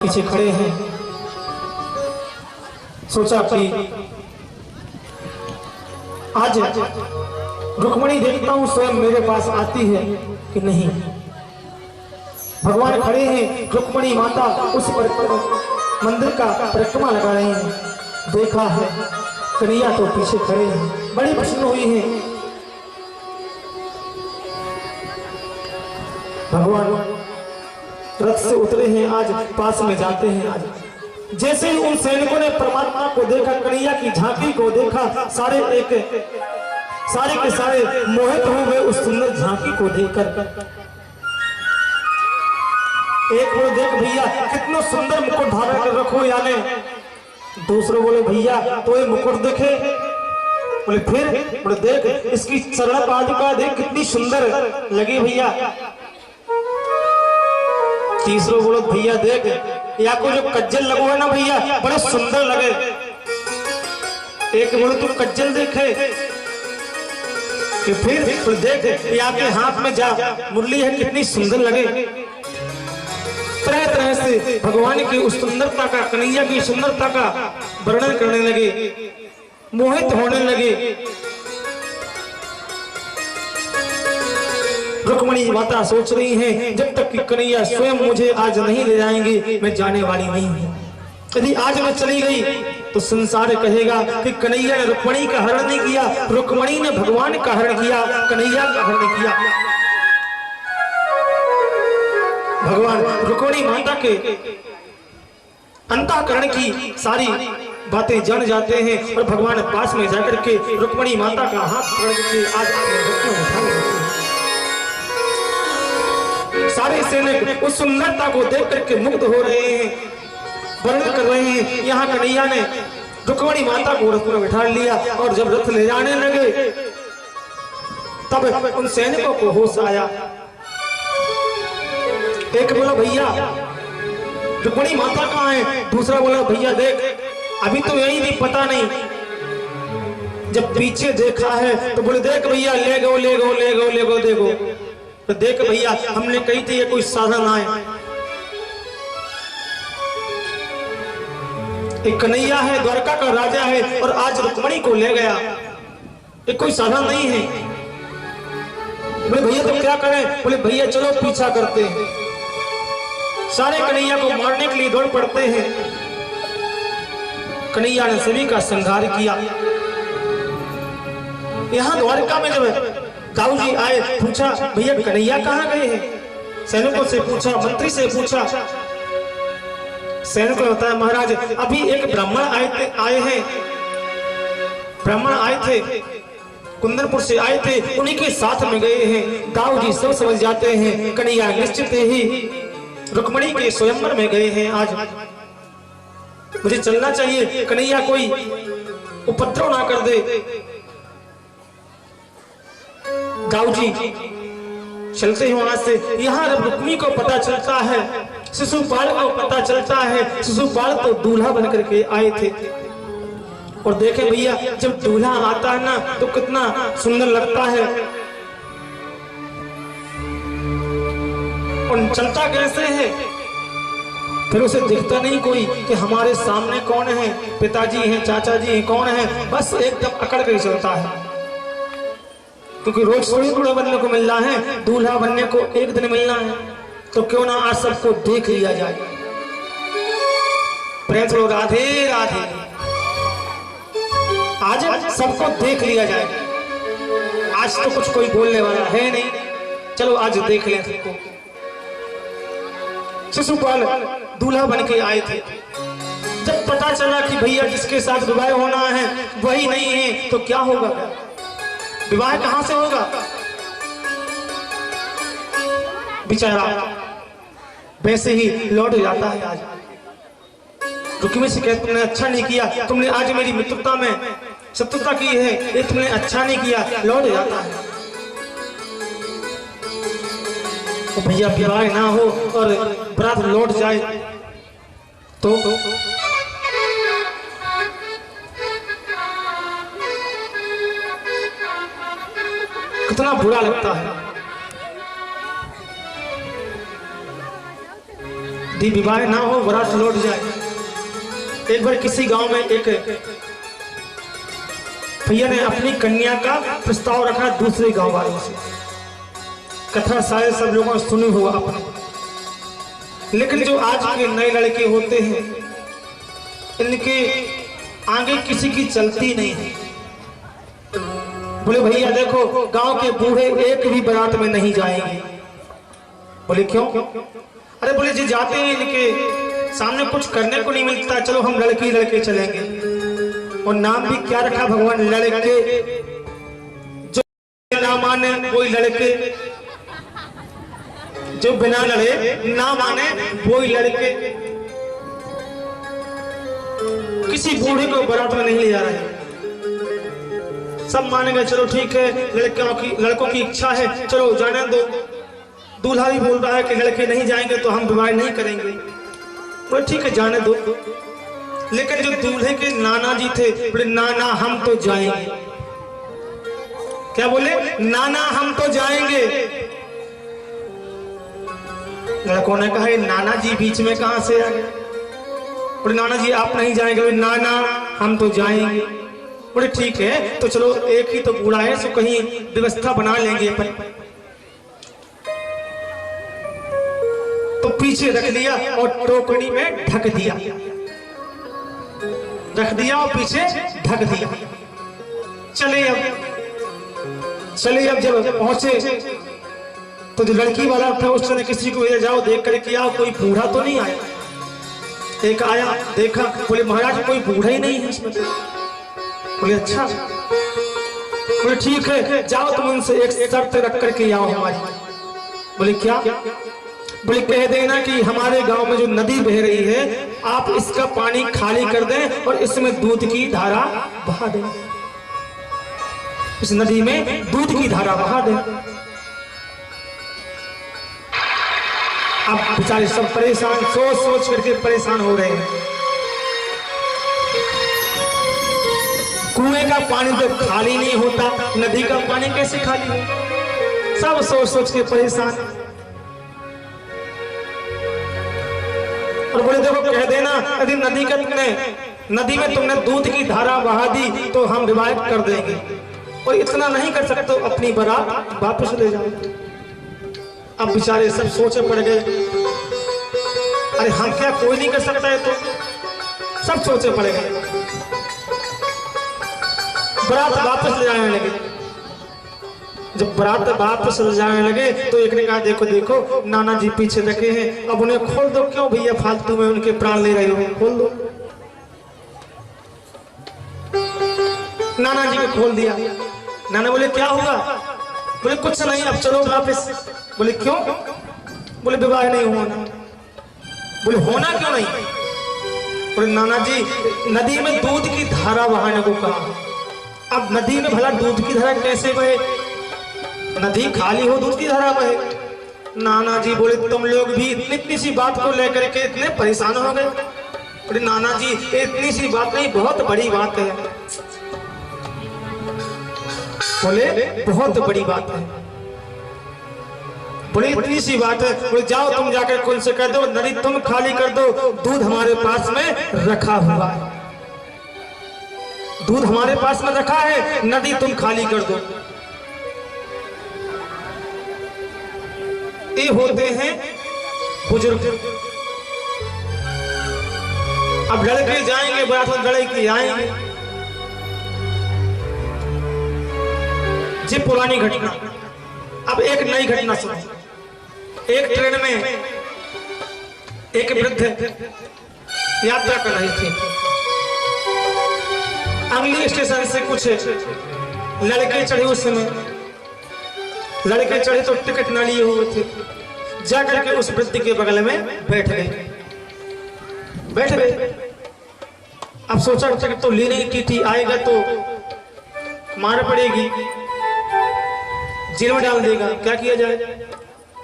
पीछे खड़े हैं। सोचा कि आज रुक्मणी देखता हूं स्वयं मेरे पास आती है कि नहीं। भगवान खड़े हैं, रुक्मणी माता उस मंदिर का परिक्रमा लगा रहे हैं। देखा है कन्हैया तो पीछे खड़े हैं, बड़ी प्रसन्न हुई हैं। भगवान रथ से उतरे हैं, आज पास में जाते हैं। आज जैसे ही उन सैनिकों ने परमात्मा को देखा, कन्हैया की झांकी को देखा, सारे के सारे मोहित हो गए उस सुंदर झांकी को देखकर। एक बोले देख भैया कितना सुंदर मुकुट धारण कर रखो याने। दूसरे बोले भैया तो ये मुकुट देखे। बोले फिर बोले देख इसकी चरण पादुका देख कितनी सुंदर लगी भैया। तीसरो बोलो भैया देख या को जो कज्जल लगो है ना भैया बड़े सुंदर लगे। एक बोलो तू कज्जल देखे कि फिर देख या के हाथ में जा मुरली है कितनी सुंदर लगे। तरह तरह से भगवान की उस सुंदरता का, कन्हैया की सुंदरता का वर्णन करने लगे, मोहित होने लगे। रुक्मणी माता सोच रही हैं जब तक कि कन्हैया स्वयं मुझे आज नहीं ले जाएंगे मैं जाने वाली नहीं हूं। यदि आज मैं चली गई तो संसार कहेगा कि कन्हैया ने रुक्मणी का हरण नहीं किया, रुक्मणी ने भगवान का हरण किया, कन्हैया का हरण किया। भगवान रुक्मणी माता के अंतःकरण की सारी बातें जान जाते हैं और भगवान पास में जाकर के रुक्मणी माता का हाथ पकड़ के आज सारे सैनिक उस सुंदरता को देख करके मुग्ध हो रहे हैं, वर्णन कर रहे हैं। यहाँ कन्हैया ने रुक्मणी माता को रथ में बिठा लिया और जब रथ ले जाने लगे तब उन सैनिकों को होश आया। एक बोला भैया रुक्मणी माता कहाँ है, दूसरा बोला भैया देख अभी तो यही नहीं पता नहीं। जब पीछे देखा है तो बोले देख भैया ले गो ले गो ले गो ले गो देखो। तो देख भैया हमने कही थी ये कोई साधन आए, एक कन्हैया है द्वारका का राजा है और आज रुक्मणी को ले गया, ये कोई साधन नहीं है। बोले भैया तो क्या करें, बोले भैया चलो पीछा करते हैं। सारे कन्हैया को मारने के लिए दौड़ पड़ते हैं। कन्हैया ने सभी का संहार किया। यहां द्वारका में जब दाऊ जी आए पूछा भैया कन्हैया कहाँ गए हैं। सैनिकों से पूछा, मंत्री से पूछा। सैनिकों ने बताया महाराज अभी एक ब्राह्मण आए हैं, ब्राह्मण आए थे कुंदनपुर से आए थे, उन्हीं के साथ में गए हैं। दाऊ जी सब समझ जाते हैं कन्हैया निश्चित ही रुक्मणी के स्वयंवर में गए हैं। आज मुझे चलना चाहिए, कन्हैया कोई उपद्रव ना कर दे। दाऊ जी चलते हैं वहां से। यहाँ जब रुक्मी को पता चलता है, शिशुपाल को पता चलता है, शिशुपाल तो दूल्हा बन करके आए थे। और देखे भैया जब दूल्हा आता है ना तो कितना सुंदर लगता है और चलता कैसे है, फिर उसे दिखता नहीं कोई कि हमारे सामने कौन है, पिताजी हैं, चाचा जी हैं, कौन है, बस एकदम अकड़ कर चलता है। क्योंकि रोज थोड़ी दूल्हा बनने को मिलना है, दूल्हा बनने को एक दिन मिलना है, तो क्यों ना आज सबको देख लिया जाए। प्रेम से राधे राधे, आज सबको देख लिया जाए। आज तो कुछ कोई बोलने वाला है नहीं, चलो आज देख लें सबको। शिशुपाल दूल्हा बन के आए थे। जब पता चला कि भैया जिसके साथ विवाह होना है वही नहीं है तो क्या होगा, विवाह कहां से होगा। बेचारा वैसे ही लौट जाता है। आज रुक्मी से कहते तुमने अच्छा नहीं किया, तुमने आज मेरी मित्रता में शत्रुता की है, ये तुमने अच्छा नहीं किया, लौट जाता है। तो भैया विवाह ना हो और बरात लौट जाए तो कितना बुरा लगता है। दी विवाह ना हो, बारात लौट जाए। एक बार किसी गांव में एक भैया ने अपनी कन्या का प्रस्ताव रखा दूसरे गांव वालों से। कथा शायद सब लोगों ने सुनी होगा अपने, लेकिन जो आज के नए लड़के होते हैं इनके आगे किसी की चलती नहीं है। बोले भैया देखो, गांव के बूढ़े एक भी बारात में नहीं जाएंगे। बोले क्यों? अरे बोले जी जाते हैं, इनके सामने कुछ करने को नहीं मिलता, चलो हम लड़की लड़के चलेंगे। और नाम भी क्या रखा भगवान, लड़के। जो ना माने वही लड़के, जो बिना लड़े ना माने वही लड़के। किसी बूढ़े को बारात में नहीं ले जा रहे, सब मानेंगे चलो ठीक है, लड़कों की इच्छा है, चलो जाने दो। दूल्हा भी बोल रहा है कि लड़के नहीं जाएंगे तो हम विवाह नहीं करेंगे। बोले ठीक है जाने दो। लेकिन जो दूल्हे के नाना जी थे बोले नाना हम तो जाएंगे। क्या बोले? नाना हम तो जाएंगे। लड़कों ने कहा नाना जी बीच में कहां से आ गए? बोले नाना जी आप नहीं जाएंगे? बोले नाना हम तो जाएंगे। बोले ठीक है तो चलो, एक ही तो बूढ़ा है सो कहीं व्यवस्था बना लेंगे अपन। तो पीछे रख दिया और टोकरी में ढक दिया, रख दिया और पीछे ढक दिया। चले अब जब पहुंचे तो जो लड़की वाला था उसने किसी को ले जाओ देख करके आओ, कोई बूढ़ा तो नहीं आया। एक आया, देखा, बोले महाराज कोई बूढ़ा ही नहीं है इसमें। बोले अच्छा। बोले ठीक है जाओ तुम उनसे एक शर्त रख करके आओ हमारी। बोले क्या? बोले कह देना कि हमारे गांव में जो नदी बह रही है आप इसका पानी खाली कर दें और इसमें दूध की धारा बहा दें। इस नदी में दूध की धारा बहा दें। अब बेचारे सब परेशान, सोच सोच करके परेशान हो रहे हैं। कुएं का पानी तो खाली नहीं होता, नदी का पानी कैसे खाली हो? सब सोच सोच के परेशान। और बोले देखो कह देना यदि नदी में तुमने दूध की धारा बहा दी तो हम विवाह कर देंगे, और इतना नहीं कर सकते तो अपनी बारात वापस ले जाओ। अब बेचारे सब सोचे पड़ गए, अरे हम क्या कोई नहीं कर सकता है? तो सब सोचे पड़ गए, बारात वापस ले जाने लगे। जब बारात वापस ले जाने लगे तो एक ने कहा देखो देखो नाना जी पीछे रखे हैं, अब उन्हें खोल दो। क्यों भैया फालतू में उनके प्राण ले रहे हो, खोल दो। नाना जी को खोल दिया। नाना बोले क्या होगा? बोले कुछ नहीं, अब चलो वापस। बोले क्यों? बोले विवाह नहीं होना। बोले होना क्यों नहीं? बोले नाना जी नदी में दूध की धारा बहाने को कहा। अब नदी में भला दूध की धारा कैसे बहे? नदी खाली हो दूध की धारा बहे। नाना जी बोले तुम लोग भी इतनी सी बात को लेकर के इतने परेशान हो गए? बोले नाना जी इतनी सी बात नहीं, बहुत बड़ी बात है। बोले बहुत बड़ी बात है। बोले इतनी सी बात है? बोले जाओ तुम जाकर कौन से कह दो नदी तुम खाली कर दो, दूध हमारे पास में रखा हुआ है, दूध हमारे पास में रखा है, नदी तुम खाली कर दो। ये होते हैं बुजुर्ग। अब लड़के जाएंगे बारात में, लड़के आएंगे। जी पुरानी घटना। अब एक नई घटना सुनो। एक ट्रेन में एक वृद्ध यात्रा कर रही थी। अगली स्टेशन से कुछ लड़के चढ़े। उस समय लड़के चढ़े तो टिकट न लिए हुए थे, जाकर के उस वृद्ध के बगल में बैठ गए। अब सोचा टिकट तो ली नहीं, टीटी आएगा तो मार पड़ेगी, जेल में डाल देगा। क्या किया जाए?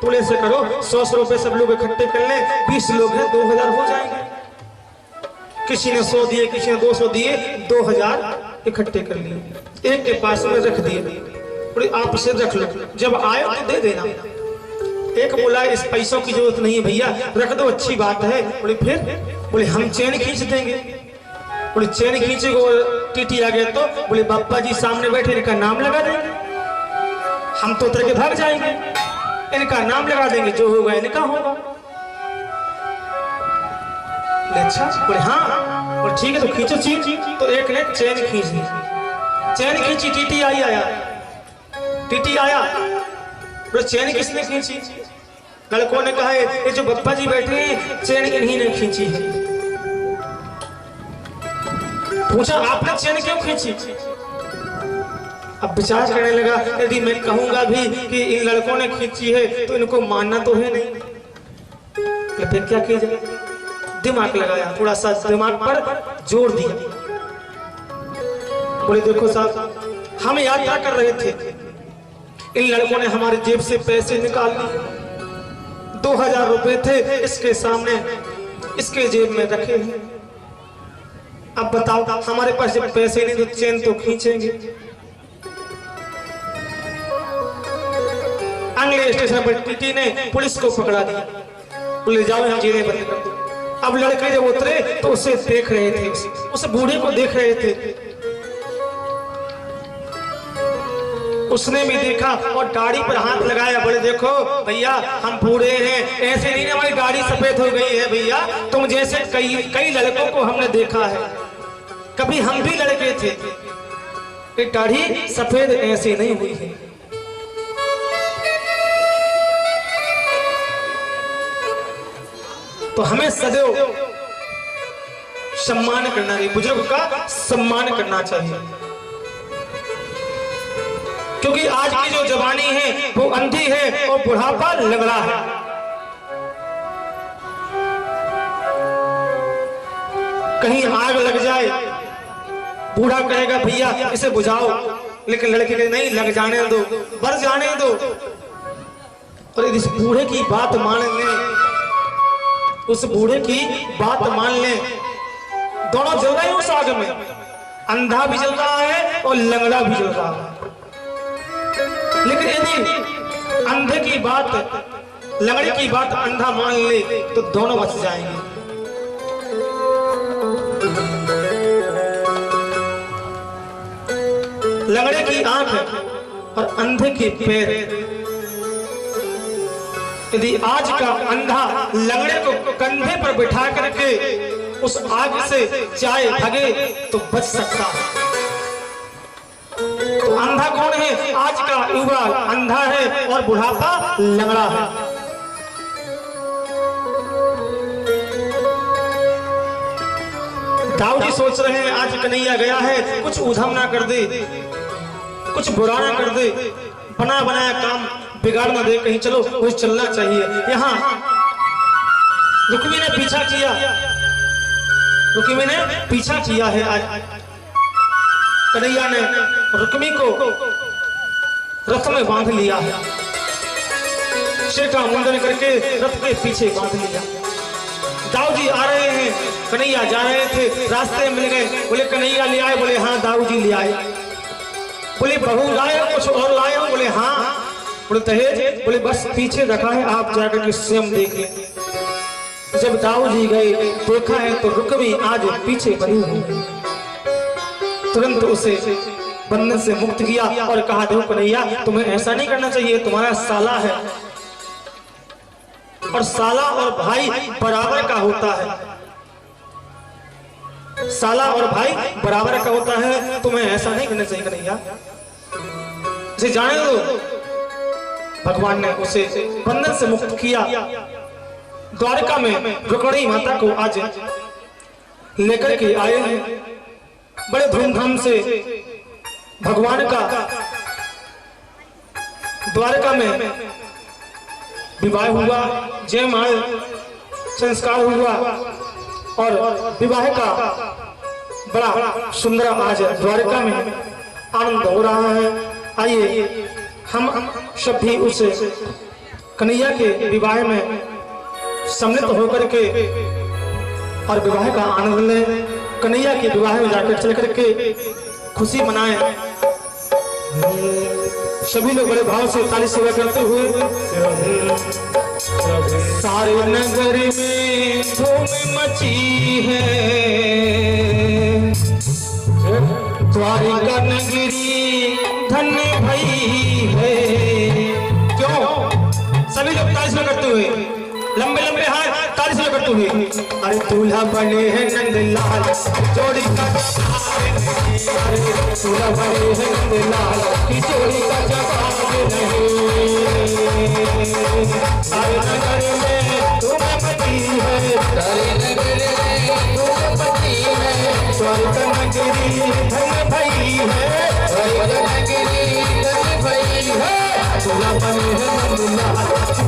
तो ऐसे करो 100 रुपए सब लोग इकट्ठे कर ले, 20 लोग हैं 2000 हो जाएंगे। किसी ने 100 दिए, किसी ने 200 दिए, 2000 इकट्ठे कर लिए, एक के पास में रख दिए। आप इसे रख लो, जब आए तो दे देना। एक बोला इस पैसों की जरूरत नहीं है भैया, रख दो, अच्छी बात है। बोले फिर? बोले हम चैन खींच देंगे। बोले चैन खींचे को टीटी आ गया तो बोले बाप्पा जी सामने बैठे, इनका नाम लगा देंगे, हम तो उतर के भाग जाएंगे, इनका नाम लगा देंगे, जो होगा इनका होगा। अच्छा? बोले हाँ। बोले ठीक है तो खींचो चीन। तो एक ने चैन खींच दी, चैन खींची, टीटी आया, टीटी आया। बोले चैन किसने खींची? लड़कों ने कहा ये जो बप्पा जी बैठे हैं चैन इन्हीं ने खींची है। पूछा आपने चैन क्यों खींची? अब विचार करने लगा, यदि मैं कहूंगा भी कि इन लड़कों ने खींची है तो इनको मानना तो है नहीं, फिर क्या किया जाए? दिमाग लगाया, थोड़ा सा दिमाग पर जोर दिया। बोले देखो साहब, हम यात्रा कर रहे थे, इन लड़कों ने हमारे जेब से पैसे निकाल लिए, 2000 रुपए थे इसके सामने, इसके जेब में रखे हैं। अब बताओ हमारे पास जब पैसे नहीं तो चैन तो खींचेंगे। अगले स्टेशन पर टीटी ने पुलिस को पकड़ा दिया, बोले जाओ हम जेलें बंद कर दो। अब लड़के जब उतरे तो उसे देख रहे थे, उस बूढ़े को देख रहे थे, उसने भी देखा और दाढ़ी पर हाथ लगाया। बोले देखो भैया हम बूढ़े हैं, ऐसे नहीं हमारी दाढ़ी सफेद हो गई है भैया, तुम जैसे कई लड़कों को हमने देखा है, कभी हम भी लड़के थे, ये दाढ़ी सफेद ऐसे नहीं हुई है। तो हमें सदैव सम्मान करना चाहिए, बुजुर्ग का सम्मान करना चाहिए, क्योंकि आज की जो जवानी है वो अंधी है और बुढ़ापा लंगड़ा है। कहीं आग लग जाए, बूढ़ा कहेगा भैया इसे बुझाओ, लेकिन लड़के कहे नहीं लग जाने दो, बर जाने दो। और यदि इस बूढ़े की बात मान लें, उस बूढ़े की बात मान लें, दोनों जल रहे हैं उस आग में, अंधा भी जल रहा है और लंगड़ा भी जल रहा है। लेकिन यदि अंधे की बात, लंगड़े की बात अंधा मान ले तो दोनों बच जाएंगे। लंगड़े की आंख और अंधे के पैर, यदि आज का अंधा लंगड़े को कंधे पर बिठा करके उस आग से चाहे भागे तो बच सकता है। तो अंधा कौन है? आज का युवा अंधा है और बुढ़ापा लंगड़ा है। दाऊ जी सोच रहे हैं आज कन्हैया गया है, कुछ उधम ना कर दे, कुछ बुरा ना कर दे, बना बनाया काम बिगाड़ ना दे, कहीं चलो कुछ चलना चाहिए। यहाँ रुक्मी ने पीछा किया, रुक्मी ने पीछा किया है। आज कन्हैया ने रुक्मी को रथ में बांध लिया है, सिर का मुंडन करके रथ के पीछे बांध लिया। दाऊ जी आ रहे हैं, कन्हैया जा रहे थे, रास्ते में मिल गए, बोले कन्हैया ले आए? बोले हाँ दाऊ जी ले आए। बोले बहू लाए हो, कुछ और लाए हो? बोले हाँ। बोले दहेज? बोले बस पीछे रखा है, आप जाकर के स्वयं देख लें। जब दाऊ जी गए देखा है तो रुक्मी आज पीछे बनी हुई, तुरंत उसे बंधन से मुक्त किया और कहा देखो कन्हैया तुम्हें ऐसा नहीं करना चाहिए, तुम्हारा साला है और साला और भाई बराबर का होता है, साला और भाई बराबर का होता है, तुम्हें ऐसा नहीं करना चाहिए कन्हैया, इसे जाने दो। भगवान ने उसे बंधन से मुक्त किया। द्वारका में रुक्मिणी माता को आज लेकर के आए हैं, बड़े धूमधाम से भगवान का द्वारका में विवाह हुआ, जयमाल संस्कार हुआ और विवाह का बड़ा सुंदर आज द्वारका में आनंद हो रहा है। आइए हम सब भी उस कन्हैया के विवाह में सम्मिलित होकर के और विवाह का आनंद लें, कन्हैया के विवाह में जाकर चल करके खुशी मनाएं। सभी लोग बड़े भाव से ताली सेवा करते हुए सारे नगर में धूम मची है, द्वारिका नगरी धन्य भई है। क्यों? सभी लोग तारीफ करते हुए, लंबे लंबे हाथ तारीफ करते हुए, अरे दूल्हा बने हैं नंदलाल जोड़ी का, अरे दूल्हा बने हैं नंदलाल की जोड़ी का जवाब नहीं। सारे नगर में धूम मची है, सारे नगर में धूम मची है, द्वारिका नगरी धन्य भई है, द्वारिका नगरी धन्य भई है। दूल्हा बने हैं नंदलाल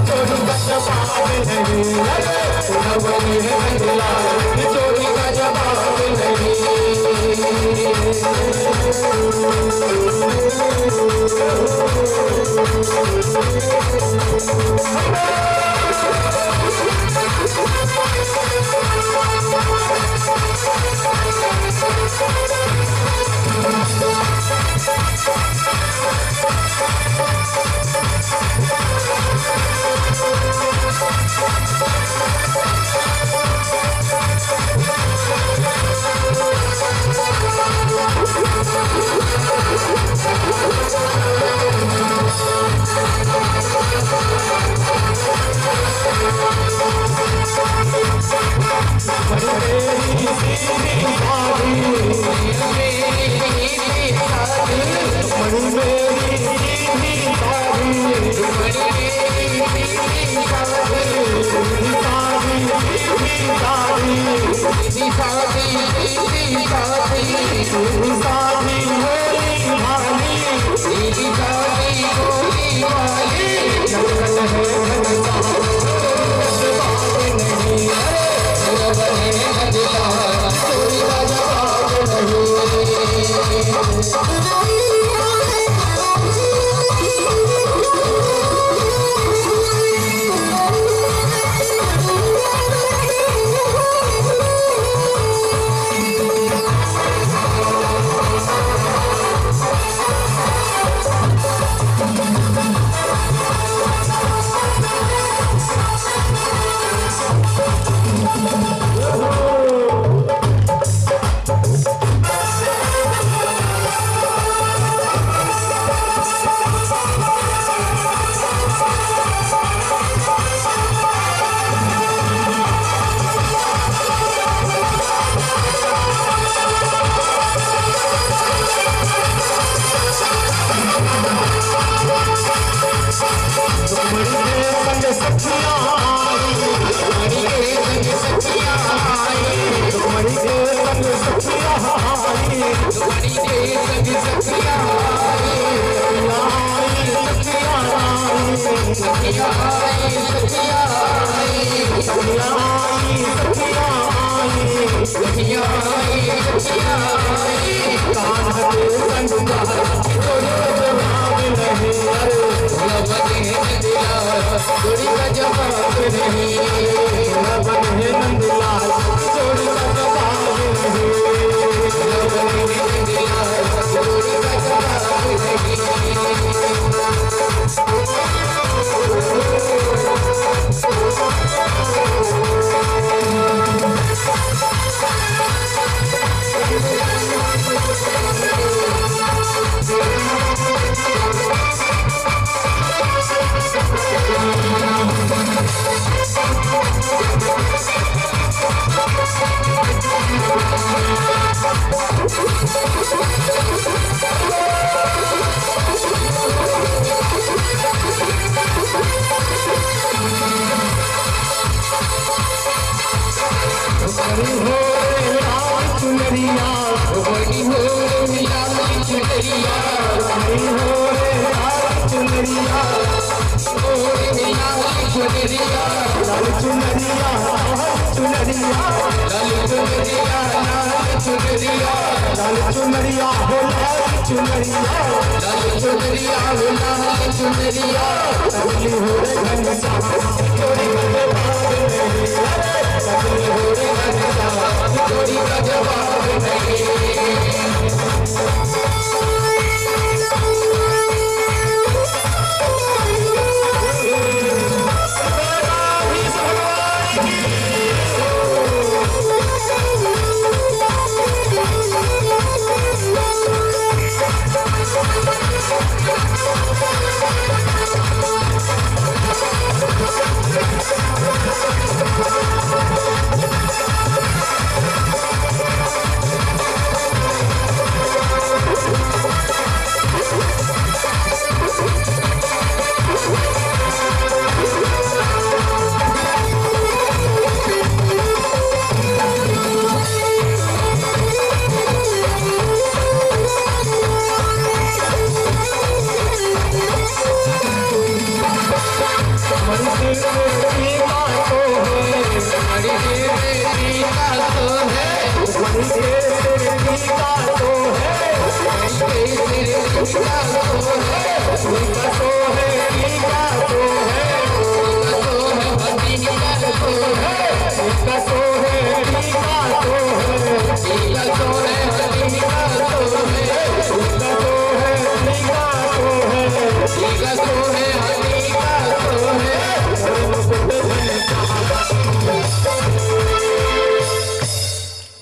जोड़ी का जवाब नहीं, दूल्हा बने हैं नंदलाल जोड़ी का जवाब नहीं।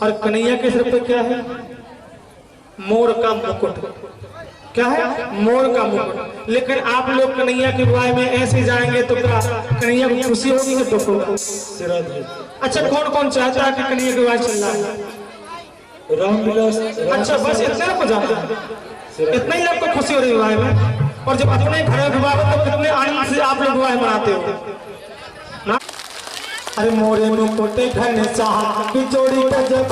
और कन्हैया के सिर पे क्या है? मोर का मुकुट। क्या है? मोर का मुकुट। लेकिन आप लोग कन्हैया के विवाह में ऐसे जाएंगे तो क्या कन्हैया को खुशी होगी या दुख होगा? अच्छा, कौन कौन चाहता है कि कन्हैया के विवाह चल रहा है? रामविलास। अच्छा, बस इतना को जाता है, इतना ही आपको खुशी हो रही है विवाह में। और जब अपने घर में विवाह हो तो कितने आनंद से आप लोग विवाह मनाते हो ना? अरे मोरे मुकुट घन चाह की जोड़ी गजब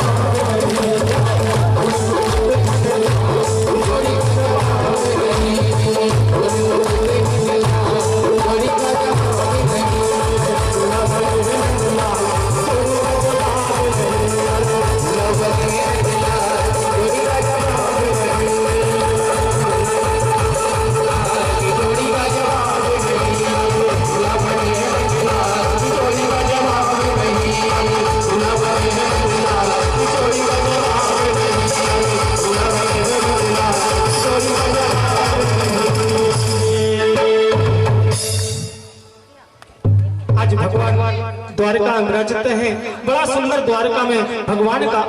द्वारका विराजते हैं। बड़ा सुंदर द्वारका में भगवान का